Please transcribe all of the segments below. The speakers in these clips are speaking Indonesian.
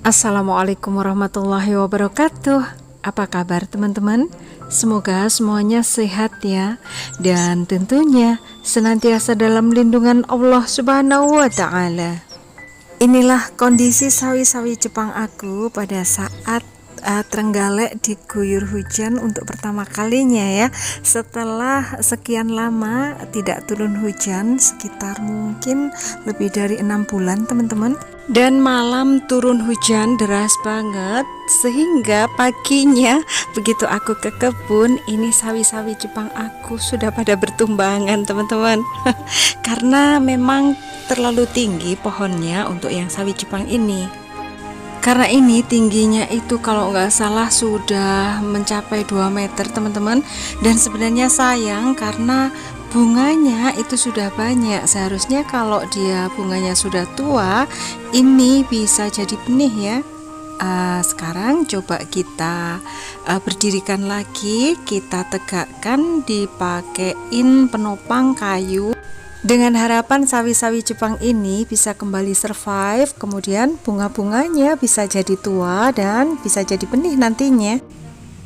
Assalamualaikum warahmatullahi wabarakatuh. Apa kabar teman-teman? Semoga semuanya sehat ya, dan tentunya senantiasa dalam lindungan Allah Subhanahu wa Ta'ala. Inilah kondisi sawi-sawi Jepang aku pada saat Trenggalek diguyur hujan untuk pertama kalinya ya, setelah sekian lama tidak turun hujan, sekitar mungkin lebih dari 6 bulan teman-teman. Dan malam turun hujan deras banget, sehingga paginya begitu aku ke kebun, ini sawi-sawi Jepang aku sudah pada bertumbangan teman-teman. Karena memang terlalu tinggi pohonnya untuk yang sawi Jepang ini. Karena ini tingginya itu kalau nggak salah sudah mencapai 2 meter teman-teman. Dan sebenarnya sayang karena bunganya itu sudah banyak. Seharusnya kalau dia bunganya sudah tua, ini bisa jadi benih ya. Sekarang coba kita berdirikan lagi, kita tegakkan, dipakein penopang kayu, dengan harapan sawi-sawi Jepang ini bisa kembali survive, kemudian bunga-bunganya bisa jadi tua dan bisa jadi benih nantinya.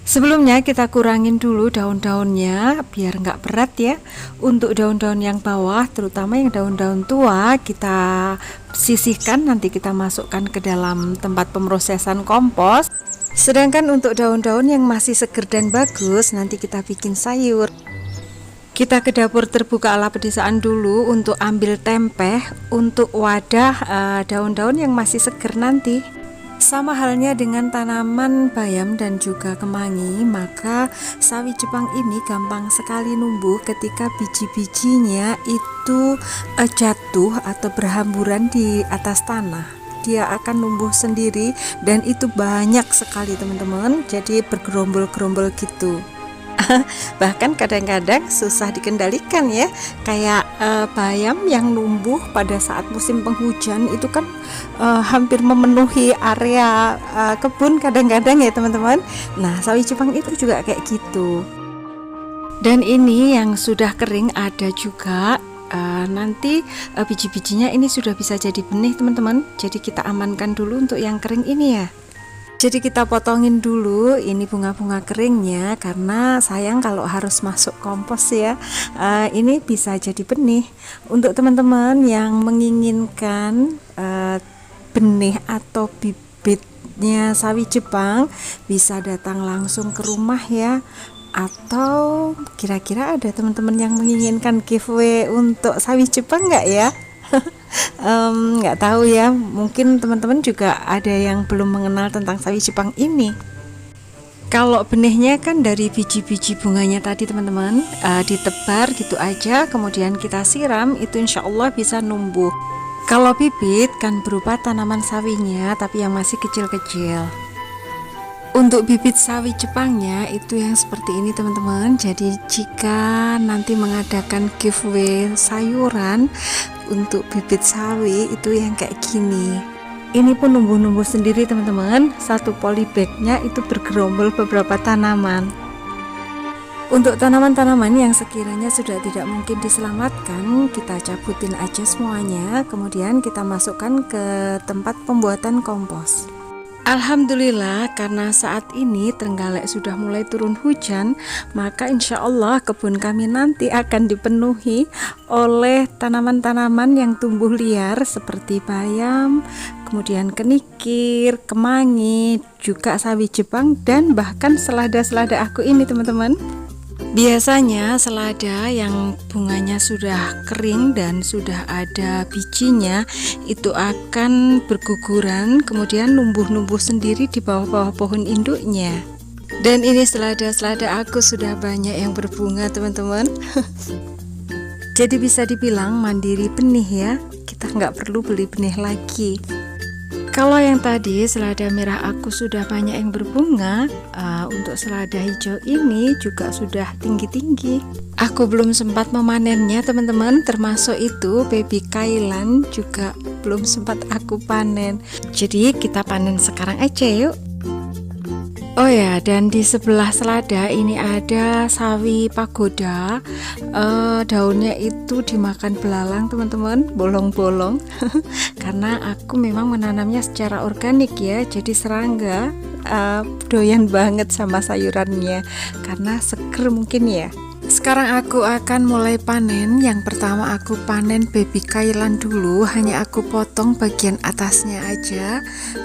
Sebelumnya kita kurangin dulu daun-daunnya biar nggak berat ya. Untuk daun-daun yang bawah, terutama yang daun-daun tua, kita sisihkan, nanti kita masukkan ke dalam tempat pemrosesan kompos. Sedangkan untuk daun-daun yang masih seger dan bagus, nanti kita bikin sayur. Kita ke dapur terbuka ala pedesaan dulu untuk ambil tempeh untuk wadah daun-daun yang masih seger nanti. Sama halnya dengan tanaman bayam dan juga kemangi, maka sawi Jepang ini gampang sekali numbuh ketika biji-bijinya itu jatuh atau berhamburan di atas tanah. Dia akan numbuh sendiri dan itu banyak sekali teman-teman, jadi bergerombol-gerombol gitu. Bahkan kadang-kadang susah dikendalikan ya, kayak bayam yang numbuh pada saat musim penghujan itu kan hampir memenuhi area kebun kadang-kadang ya teman-teman. Nah, sawi Jepang itu juga kayak gitu. Dan ini yang sudah kering ada juga. Nanti biji-bijinya ini sudah bisa jadi benih teman-teman. Jadi kita amankan dulu untuk yang kering ini ya. Jadi kita potongin dulu ini bunga-bunga keringnya, karena sayang kalau harus masuk kompos ya. Ini bisa jadi benih. Untuk teman-teman yang menginginkan benih atau bibitnya sawi Jepang, bisa datang langsung ke rumah ya. Atau kira-kira ada teman-teman yang menginginkan giveaway untuk sawi Jepang nggak ya? Nggak tahu ya, mungkin teman-teman juga ada yang belum mengenal tentang sawi Jepang ini. Kalau benihnya kan dari biji-biji bunganya tadi teman-teman, ditebar gitu aja, kemudian kita siram, itu insya Allah bisa numbuh. Kalau bibit kan berupa tanaman sawinya tapi yang masih kecil-kecil. Untuk bibit sawi Jepangnya itu yang seperti ini teman-teman. Jadi jika nanti mengadakan giveaway sayuran untuk bibit sawi itu yang kayak gini, ini pun numbuh-numbuh sendiri teman-teman. Satu polybagnya itu bergerombol beberapa tanaman. Untuk tanaman-tanaman yang sekiranya sudah tidak mungkin diselamatkan, kita cabutin aja semuanya, kemudian kita masukkan ke tempat pembuatan kompos. Alhamdulillah, karena saat ini Trenggalek sudah mulai turun hujan, maka insya Allah kebun kami nanti akan dipenuhi oleh tanaman-tanaman yang tumbuh liar seperti bayam, kemudian kenikir, kemangi, juga sawi Jepang, dan bahkan selada-selada aku ini teman-teman. Biasanya selada yang bunganya sudah kering dan sudah ada bijinya itu akan berguguran, kemudian numbuh-numbuh sendiri di bawah-bawah pohon induknya. Dan ini selada-selada aku sudah banyak yang berbunga teman-teman. Jadi bisa dibilang mandiri benih ya, kita nggak perlu beli benih lagi. Kalau yang tadi selada merah aku sudah banyak yang berbunga, untuk selada hijau ini juga sudah tinggi-tinggi. Aku belum sempat memanennya teman-teman, termasuk itu baby kailan juga belum sempat aku panen. Jadi kita panen sekarang aja yuk. Oh ya, dan di sebelah selada ini ada sawi pagoda. Daunnya itu dimakan belalang teman-teman, bolong-bolong. Karena aku memang menanamnya secara organik ya, jadi serangga doyan banget sama sayurannya karena seger mungkin ya. Sekarang aku akan mulai panen. Yang pertama aku panen baby kailan dulu, hanya aku potong bagian atasnya aja,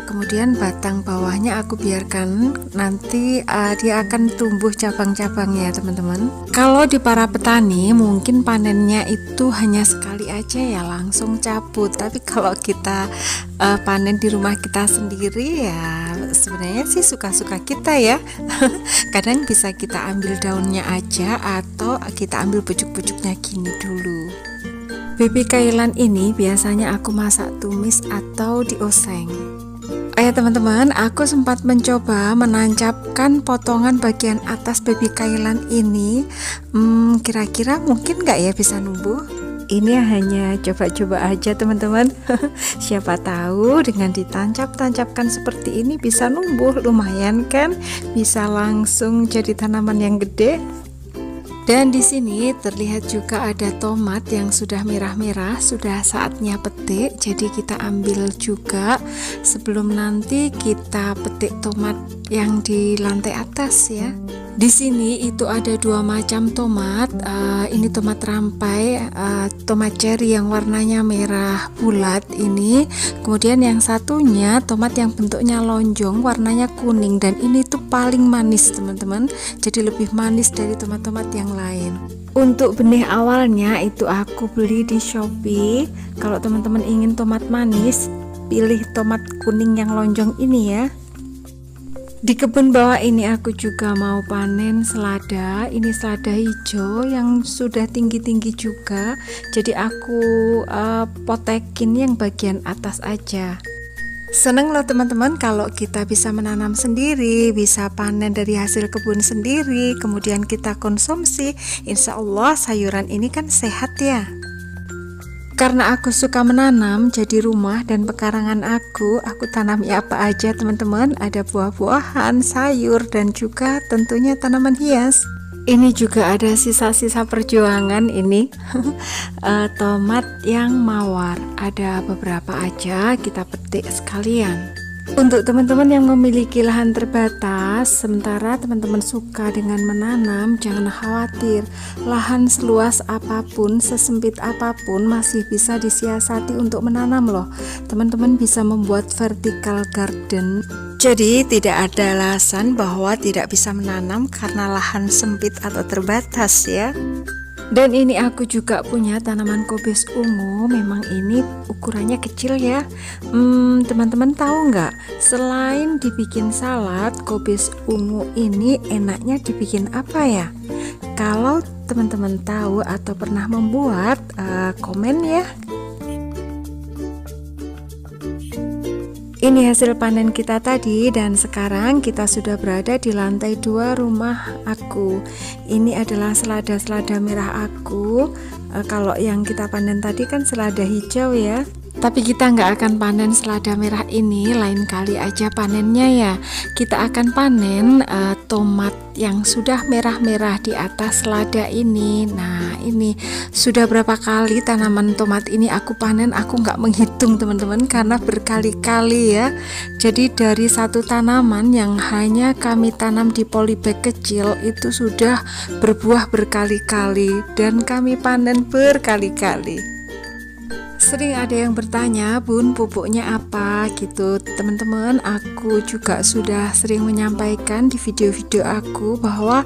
kemudian batang bawahnya aku biarkan, nanti dia akan tumbuh cabang-cabangnya teman-teman. Kalau di para petani mungkin panennya itu hanya sekali aja ya langsung cabut, tapi kalau kita panen di rumah kita sendiri ya sebenarnya sih suka-suka kita ya. Kadang bisa kita ambil daunnya aja atau kita ambil pucuk-pucuknya gini dulu. Baby kailan ini biasanya aku masak tumis atau dioseng. Ya teman-teman, aku sempat mencoba menancapkan potongan bagian atas baby kailan ini. Kira-kira mungkin nggak ya bisa numbuh? Ini hanya coba-coba aja teman-teman. Siapa tahu dengan ditancap-tancapkan seperti ini bisa numbuh, lumayan kan? Bisa langsung jadi tanaman yang gede. Dan di sini terlihat juga ada tomat yang sudah merah-merah, sudah saatnya petik. Jadi kita ambil juga sebelum nanti kita petik tomat yang di lantai atas ya. Di sini itu ada dua macam tomat. Ini tomat rampai, tomat cherry yang warnanya merah bulat ini. Kemudian yang satunya tomat yang bentuknya lonjong, warnanya kuning, dan ini tuh paling manis teman-teman. Jadi lebih manis dari tomat-tomat yang lain. Untuk benih awalnya itu aku beli di Shopee. Kalau teman-teman ingin tomat manis, pilih tomat kuning yang lonjong ini ya. Di kebun bawah ini aku juga mau panen selada. Ini selada hijau yang sudah tinggi-tinggi juga. Jadi aku potekin yang bagian atas aja. Seneng loh teman-teman kalau kita bisa menanam sendiri, bisa panen dari hasil kebun sendiri, kemudian kita konsumsi. Insya Allah sayuran ini kan sehat ya. Karena aku suka menanam, jadi rumah dan pekarangan aku tanam ya apa aja teman-teman. Ada buah-buahan, sayur, dan juga tentunya tanaman hias. Ini juga ada sisa-sisa perjuangan ini. Tomat yang mawar, ada beberapa aja kita petik sekalian. Untuk teman-teman yang memiliki lahan terbatas, sementara teman-teman suka dengan menanam, jangan khawatir. Lahan seluas apapun, sesempit apapun masih bisa disiasati untuk menanam loh. Teman-teman bisa membuat vertical garden. Jadi tidak ada alasan bahwa tidak bisa menanam karena lahan sempit atau terbatas ya. Dan ini aku juga punya tanaman kobis ungu. Memang ini ukurannya kecil ya. Teman-teman tahu nggak? Selain dibikin salad, kobis ungu ini enaknya dibikin apa ya? Kalau teman-teman tahu atau pernah membuat, komen ya. Ini hasil panen kita tadi, dan sekarang kita sudah berada di lantai 2 rumah aku. Ini adalah selada-selada merah aku. Kalau yang kita panen tadi kan selada hijau ya. Tapi kita nggak akan panen selada merah ini, lain kali aja panennya ya. Kita akan panen tomat yang sudah merah-merah di atas selada ini. Nah ini sudah berapa kali tanaman tomat ini aku panen, aku nggak menghitung teman-teman karena berkali-kali ya. Jadi dari satu tanaman yang hanya kami tanam di polybag kecil itu sudah berbuah berkali-kali dan kami panen berkali-kali. Sering ada yang bertanya, Bun, pupuknya apa gitu teman-teman. Aku juga sudah sering menyampaikan di video-video aku bahwa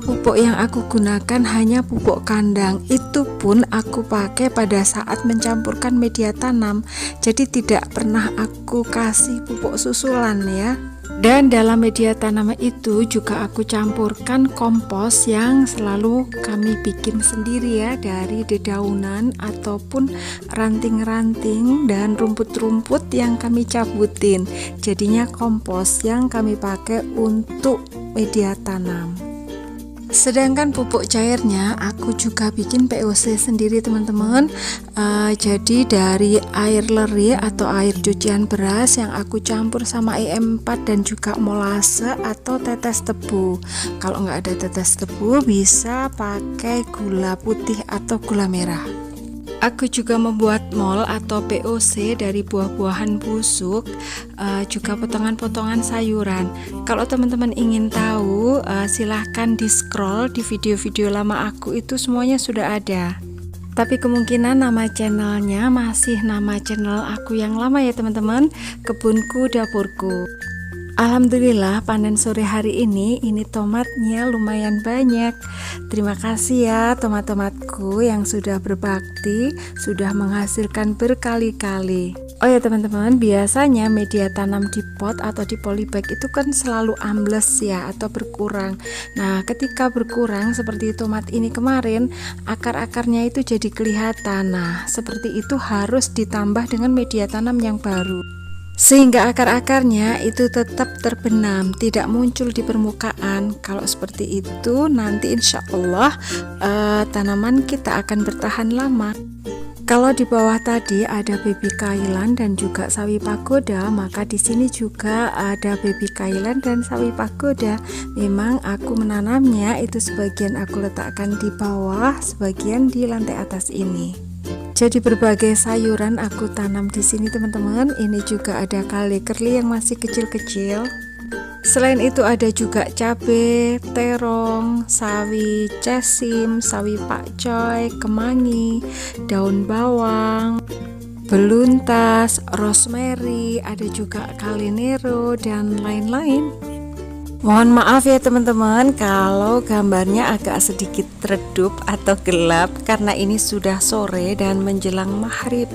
pupuk yang aku gunakan hanya pupuk kandang. Itu pun aku pakai pada saat mencampurkan media tanam. Jadi tidak pernah aku kasih pupuk susulan ya. Dan dalam media tanam itu juga aku campurkan kompos yang selalu kami bikin sendiri ya, dari dedaunan ataupun ranting-ranting dan rumput-rumput yang kami cabutin. Jadinya kompos yang kami pakai untuk media tanam. Sedangkan pupuk cairnya aku juga bikin POC sendiri teman-teman. Jadi dari air leri atau air cucian beras yang aku campur sama EM4 dan juga molase atau tetes tebu. Kalau nggak ada tetes tebu bisa pakai gula putih atau gula merah. Aku juga membuat mol atau POC dari buah-buahan busuk, juga potongan-potongan sayuran. Kalau teman-teman ingin tahu, silahkan di scroll di video-video lama aku, itu semuanya sudah ada. Tapi kemungkinan nama channelnya masih nama channel aku yang lama ya teman-teman, Kebunku Dapurku. Alhamdulillah panen sore hari ini tomatnya lumayan banyak. Terima kasih ya tomat-tomatku yang sudah berbakti, sudah menghasilkan berkali-kali. Oh ya teman-teman, biasanya media tanam di pot atau di polybag itu kan selalu ambles ya atau berkurang. Nah ketika berkurang seperti tomat ini kemarin, akar-akarnya itu jadi kelihatan. Nah seperti itu harus ditambah dengan media tanam yang baru, sehingga akar-akarnya itu tetap terbenam, tidak muncul di permukaan. Kalau seperti itu nanti insya Allah tanaman kita akan bertahan lama. Kalau di bawah tadi ada baby kailan dan juga sawi pagoda, maka di sini juga ada baby kailan dan sawi pagoda. Memang aku menanamnya itu sebagian aku letakkan di bawah, sebagian di lantai atas ini. Jadi berbagai sayuran aku tanam di sini teman-teman. Ini juga ada kale kerli yang masih kecil-kecil. Selain itu ada juga cabai, terong, sawi cesim, sawi pakcoy, kemangi, daun bawang, beluntas, rosemary, ada juga kalenero dan lain-lain. Mohon maaf ya teman-teman kalau gambarnya agak sedikit redup atau gelap karena ini sudah sore dan menjelang maghrib.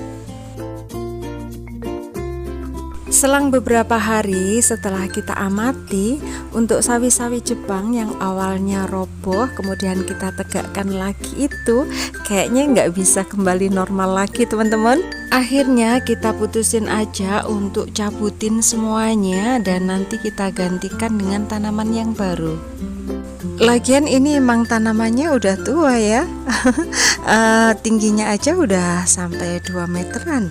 Selang beberapa hari setelah kita amati, untuk sawi-sawi Jepang yang awalnya roboh kemudian kita tegakkan lagi itu kayaknya nggak bisa kembali normal lagi teman-teman. Akhirnya kita putusin aja untuk cabutin semuanya dan nanti kita gantikan dengan tanaman yang baru. Lagian ini emang tanamannya udah tua ya. Tingginya aja udah sampai 2 meteran.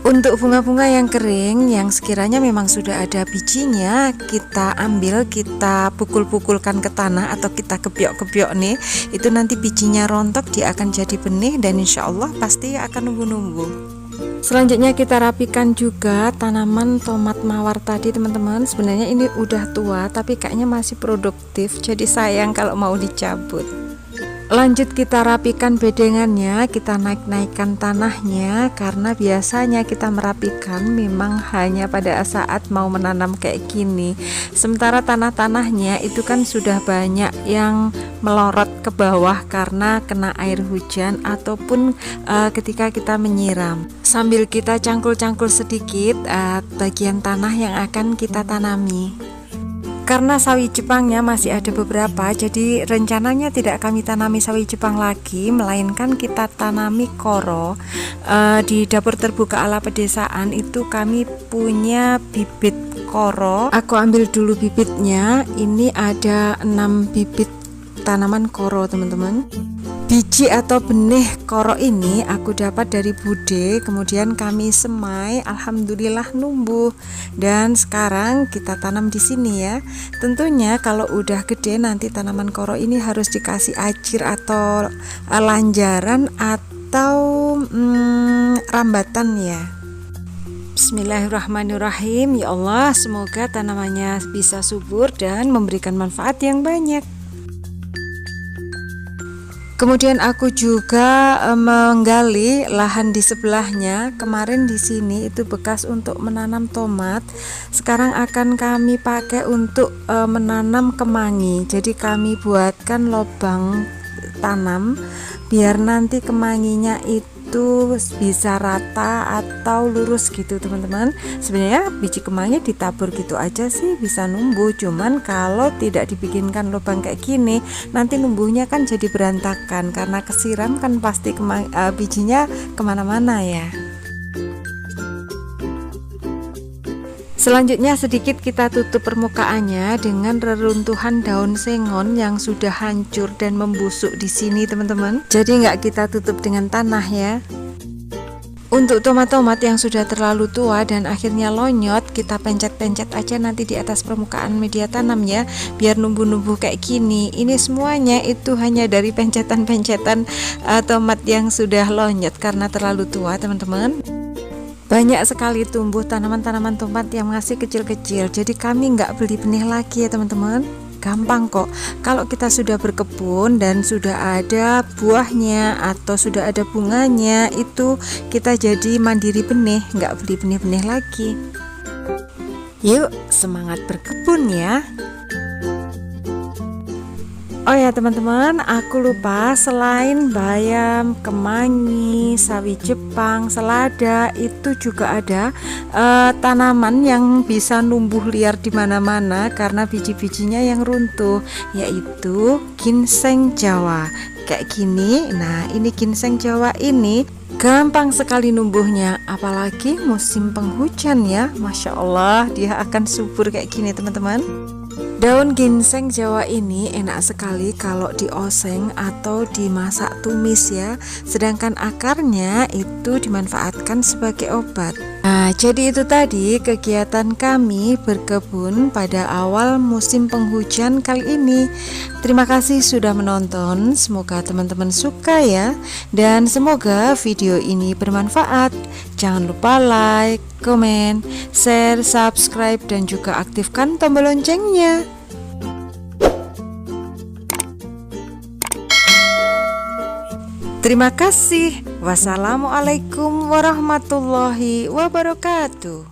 Untuk bunga-bunga yang kering yang sekiranya memang sudah ada bijinya, kita ambil, kita pukul-pukulkan ke tanah atau kita kebiok-kebiok nih, itu nanti bijinya rontok, dia akan jadi benih dan insya Allah pasti akan numbuh-numbuh. Selanjutnya kita rapikan juga tanaman tomat mawar tadi teman-teman. Sebenarnya ini udah tua tapi kayaknya masih produktif, jadi sayang kalau mau dicabut. Lanjut kita rapikan bedengannya, kita naik-naikkan tanahnya, karena biasanya kita merapikan memang hanya pada saat mau menanam kayak gini. Sementara tanah-tanahnya itu kan sudah banyak yang melorot ke bawah karena kena air hujan ataupun ketika kita menyiram. Sambil kita cangkul-cangkul sedikit bagian tanah yang akan kita tanami. Karena sawi Jepangnya masih ada beberapa, jadi rencananya tidak kami tanami sawi Jepang lagi, melainkan kita tanami koro. Di dapur terbuka ala pedesaan itu kami punya bibit koro. Aku ambil dulu bibitnya. Ini ada 6 bibit tanaman koro teman-teman. Biji atau benih koro ini aku dapat dari bude, kemudian kami semai, alhamdulillah numbuh dan sekarang kita tanam di sini ya. Tentunya kalau udah gede nanti tanaman koro ini harus dikasih ajir atau lanjaran atau rambatan ya. Bismillahirrahmanirrahim. Ya Allah, semoga tanamannya bisa subur dan memberikan manfaat yang banyak. Kemudian aku juga menggali lahan di sebelahnya. Kemarin di sini itu bekas untuk menanam tomat. Sekarang akan kami pakai untuk menanam kemangi. Jadi kami buatkan lubang tanam biar nanti kemanginya itu bisa rata atau lurus gitu teman-teman. Sebenarnya biji kemangi ditabur gitu aja sih bisa numbuh, cuman kalau tidak dibikinkan lubang kayak gini nanti numbuhnya kan jadi berantakan karena kesiram kan pasti bijinya kemana-mana ya. Selanjutnya sedikit kita tutup permukaannya dengan reruntuhan daun sengon yang sudah hancur dan membusuk di sini teman-teman. Jadi nggak kita tutup dengan tanah ya. Untuk tomat-tomat yang sudah terlalu tua dan akhirnya lonyot, kita pencet-pencet aja nanti di atas permukaan media tanam ya, biar numbuh-numbuh kayak gini. Ini semuanya itu hanya dari pencetan-pencetan tomat yang sudah lonyot karena terlalu tua teman-teman. Banyak sekali tumbuh tanaman-tanaman tomat yang masih kecil-kecil, jadi kami nggak beli benih lagi ya teman-teman. Gampang kok, kalau kita sudah berkebun dan sudah ada buahnya atau sudah ada bunganya, itu kita jadi mandiri benih, nggak beli benih-benih lagi. Yuk semangat berkebun ya. Oh ya teman-teman, aku lupa, selain bayam, kemangi, sawi Jepang, selada, itu juga ada tanaman yang bisa numbuh liar di mana-mana karena biji-bijinya yang runtuh, yaitu ginseng Jawa. Kayak gini. Nah, ini ginseng Jawa ini gampang sekali numbuhnya, apalagi musim penghujan ya. Masya Allah, dia akan subur kayak gini teman-teman. Daun ginseng Jawa ini enak sekali kalau dioseng atau dimasak tumis ya. Sedangkan akarnya itu dimanfaatkan sebagai obat. Nah, jadi itu tadi kegiatan kami berkebun pada awal musim penghujan kali ini. Terima kasih sudah menonton. Semoga teman-teman suka ya. Dan semoga video ini bermanfaat. Jangan lupa like, komen, share, subscribe, dan juga aktifkan tombol loncengnya. Terima kasih. Wassalamualaikum warahmatullahi wabarakatuh.